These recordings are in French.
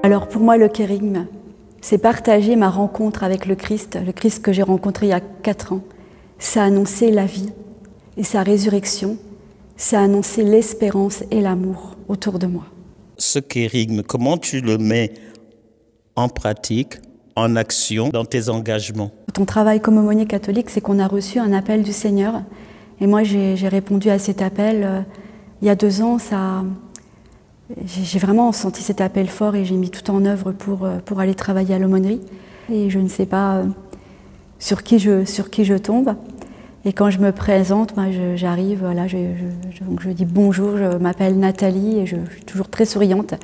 Alors pour moi, le kérigme, c'est partager ma rencontre avec le Christ que j'ai rencontré il y a 4 ans. Ça a annoncé la vie et sa résurrection, ça a annoncé l'espérance et l'amour autour de moi. Ce kérigme, comment tu le mets en pratique, en action, dans tes engagements? Ton travail comme aumônier catholique, c'est qu'on a reçu un appel du Seigneur. Et moi, j'ai répondu à cet appel. Il y a 2 ans, j'ai vraiment senti cet appel fort et j'ai mis tout en œuvre pour aller travailler à l'aumônerie. Et je ne sais pas sur qui je tombe. Et quand je me présente, j'arrive, voilà, donc je dis bonjour, je m'appelle Nathalie et je suis toujours très souriante.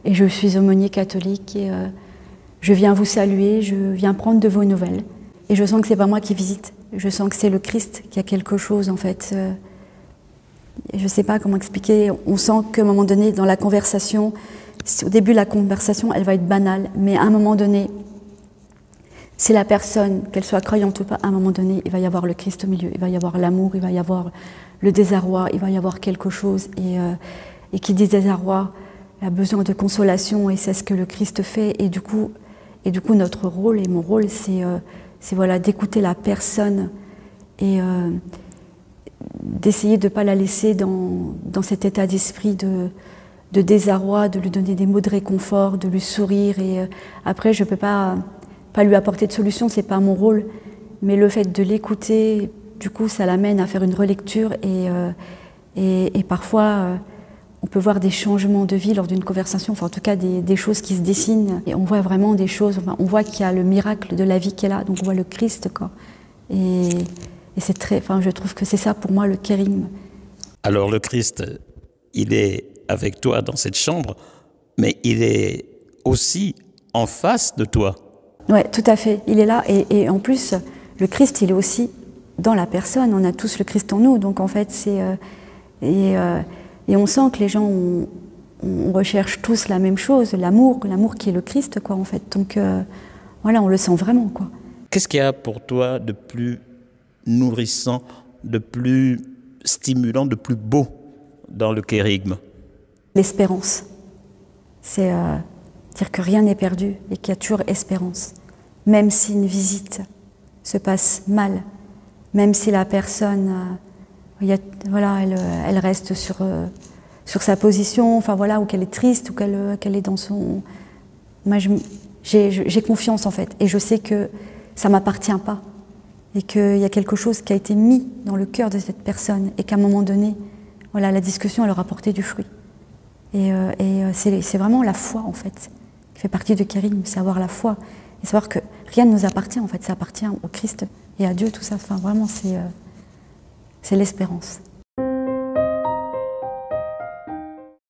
Et je suis aumônier catholique et je viens vous saluer, je viens prendre de vos nouvelles. Et je sens que c'est pas moi qui visite, je sens que c'est le Christ qui a quelque chose en fait. Je ne sais pas comment expliquer, on sent qu'à un moment donné dans la conversation, au début la conversation elle va être banale, mais à un moment donné, si la personne, qu'elle soit croyante ou pas, à un moment donné, il va y avoir le Christ au milieu, il va y avoir l'amour, il va y avoir le désarroi, il va y avoir quelque chose. Et qui dit désarroi, a besoin de consolation et c'est ce que le Christ fait. Et du coup notre rôle, et mon rôle, c'est voilà, d'écouter la personne et d'essayer de ne pas la laisser dans cet état d'esprit de désarroi, de lui donner des mots de réconfort, de lui sourire. Et après, je ne peux pas lui apporter de solution, c'est pas mon rôle, mais le fait de l'écouter, du coup, ça l'amène à faire une relecture et parfois, on peut voir des changements de vie lors d'une conversation, enfin en tout cas des choses qui se dessinent, et on voit vraiment des choses, enfin, on voit qu'il y a le miracle de la vie qui est là, donc on voit le Christ, quoi. Et c'est très, enfin, je trouve que c'est ça pour moi le kérigme. Alors le Christ, il est avec toi dans cette chambre, mais il est aussi en face de toi. Oui, tout à fait, il est là, et en plus, le Christ, il est aussi dans la personne, on a tous le Christ en nous, donc en fait, et on sent que les gens, on recherche tous la même chose, l'amour qui est le Christ, quoi, en fait, donc voilà, on le sent vraiment, quoi. Qu'est-ce qu'il y a pour toi de plus nourrissant, de plus stimulant, de plus beau dans le kérigme? L'espérance, c'est dire que rien n'est perdu et qu'il y a toujours espérance. Même si une visite se passe mal, même si la personne, voilà, elle reste sur sa position, enfin voilà, ou qu'elle est triste, ou qu'elle est dans son... Moi, j'ai confiance en fait, et je sais que ça ne m'appartient pas, et qu'il y a quelque chose qui a été mis dans le cœur de cette personne, et qu'à un moment donné, voilà, la discussion, elle aura porté du fruit. Et c'est vraiment la foi en fait, qui fait partie du kérigme, c'est avoir la foi, et savoir que rien ne nous appartient en fait, ça appartient au Christ et à Dieu, tout ça, enfin vraiment c'est l'espérance.